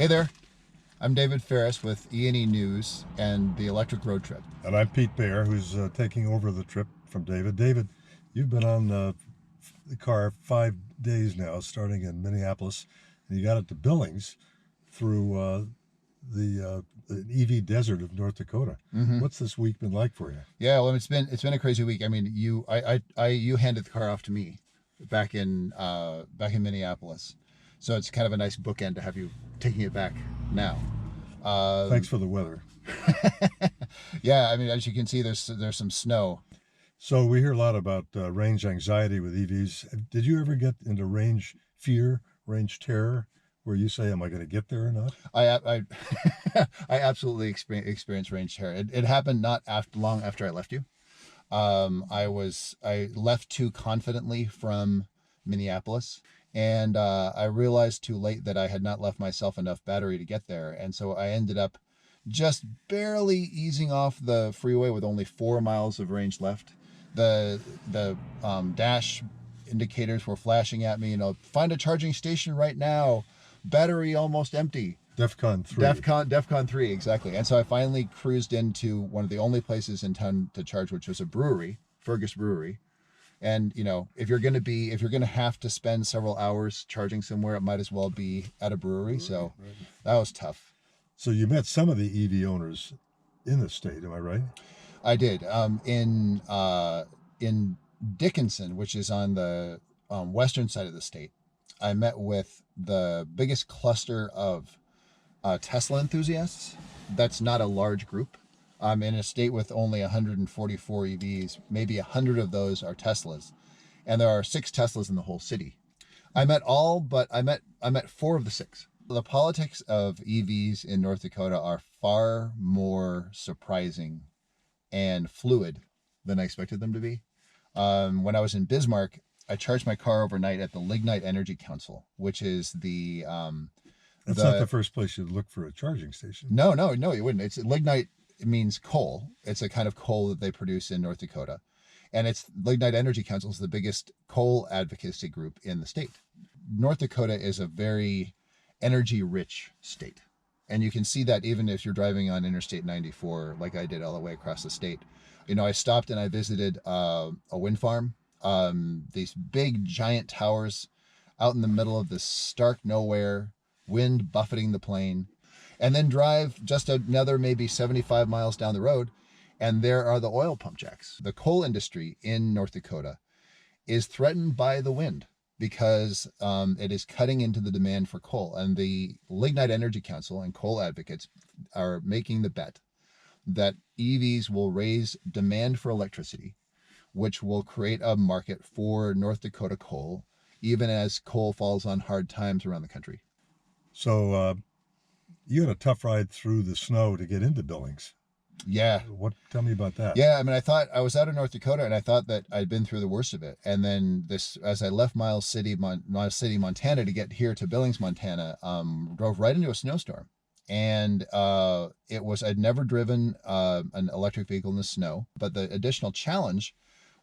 Hey there, I'm David Ferris with E&E News and the Electric Road Trip. And I'm Pete Baer, who's taking over the trip from David. David, you've been on the car 5 days now, starting in Minneapolis, and you got it to Billings through the EV desert of North Dakota. Mm-hmm. What's this week been like for you? Yeah, well, it's been a crazy week. I mean, you handed the car off to me back in Minneapolis, so it's kind of a nice bookend to have you taking it back now. Thanks for the weather. Yeah, I mean, as you can see, there's some snow. So we hear a lot about range anxiety with EVs. Did you ever get into range fear, range terror, where you say, "Am I going to get there or not?" I absolutely experienced range terror. It happened not long after I left you. I left too confidently from Minneapolis, and I realized too late that I had not left myself enough battery to get there, and so I ended up just barely easing off the freeway with only 4 miles of range left. The dash indicators were flashing at me, find a charging station right now, battery almost empty. DEFCON 3. DEFCON 3, exactly. And so I finally cruised into one of the only places in town to charge, which was a brewery, Fergus Brewery. And if you're going to have to spend several hours charging somewhere, it might as well be at a brewery. So that was tough. So you met some of the EV owners in the state, am I right? I did. In Dickinson, which is on the western side of the state, I met with the biggest cluster of Tesla enthusiasts. That's not a large group. I'm in a state with only 144 EVs. Maybe 100 of those are Teslas, and there are 6 Teslas in the whole city. I met 4 of the 6. The politics of EVs in North Dakota are far more surprising and fluid than I expected them to be. When I was in Bismarck, I charged my car overnight at the Lignite Energy Council, which is the That's not the first place you'd look for a charging station. No, you wouldn't. It's lignite. It means coal. It's a kind of coal that they produce in North Dakota, and it's Lignite Energy Council is the biggest coal advocacy group in the state. North Dakota is a very energy-rich state, and you can see that even if you're driving on Interstate 94, like I did all the way across the state. I stopped and I visited a wind farm. These big giant towers out in the middle of this stark nowhere, wind buffeting the plane, and then drive just another maybe 75 miles down the road, and there are the oil pump jacks. The coal industry in North Dakota is threatened by the wind because it is cutting into the demand for coal, and the Lignite Energy Council and coal advocates are making the bet that EVs will raise demand for electricity, which will create a market for North Dakota coal, even as coal falls on hard times around the country. So you had a tough ride through the snow to get into Billings. Yeah. Tell me about that. Yeah, I mean, I was out of North Dakota, and I thought that I'd been through the worst of it. And then as I left Miles City, Montana to get here to Billings, Montana, drove right into a snowstorm. And I'd never driven an electric vehicle in the snow, but the additional challenge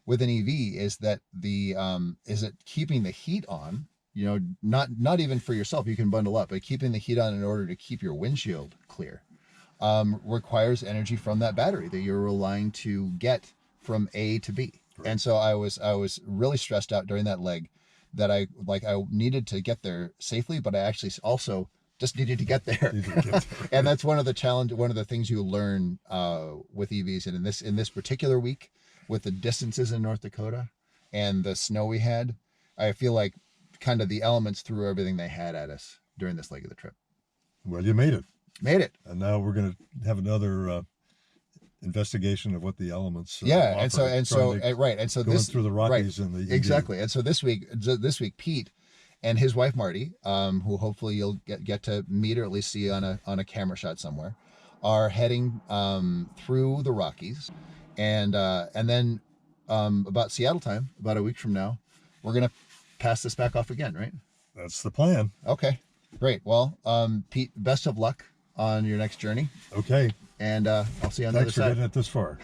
with an EV is that is it keeping the heat on, not even for yourself, you can bundle up, but keeping the heat on in order to keep your windshield clear requires energy from that battery that you're relying to get from A to B. Right. And so I was really stressed out during that leg that I needed to get there safely, but I actually also just needed to get there. And that's one of the things you learn with EVs. And in this particular week, with the distances in North Dakota and the snow we had, I feel like kind of the elements threw everything they had at us during this leg of the trip. Well, you made it. Made it. And now we're going to have another investigation of what the elements right. And so going this through the Rockies and the EV. Exactly. And so this week, Pete and his wife Marty, who hopefully you'll get to meet or at least see on a camera shot somewhere, are heading through the Rockies, and then about Seattle time, about a week from now, we're gonna pass this back off again, right? That's the plan. Okay, great. Well, Pete, best of luck on your next journey. Okay. And I'll see you on the other side. Thanks for getting it this far.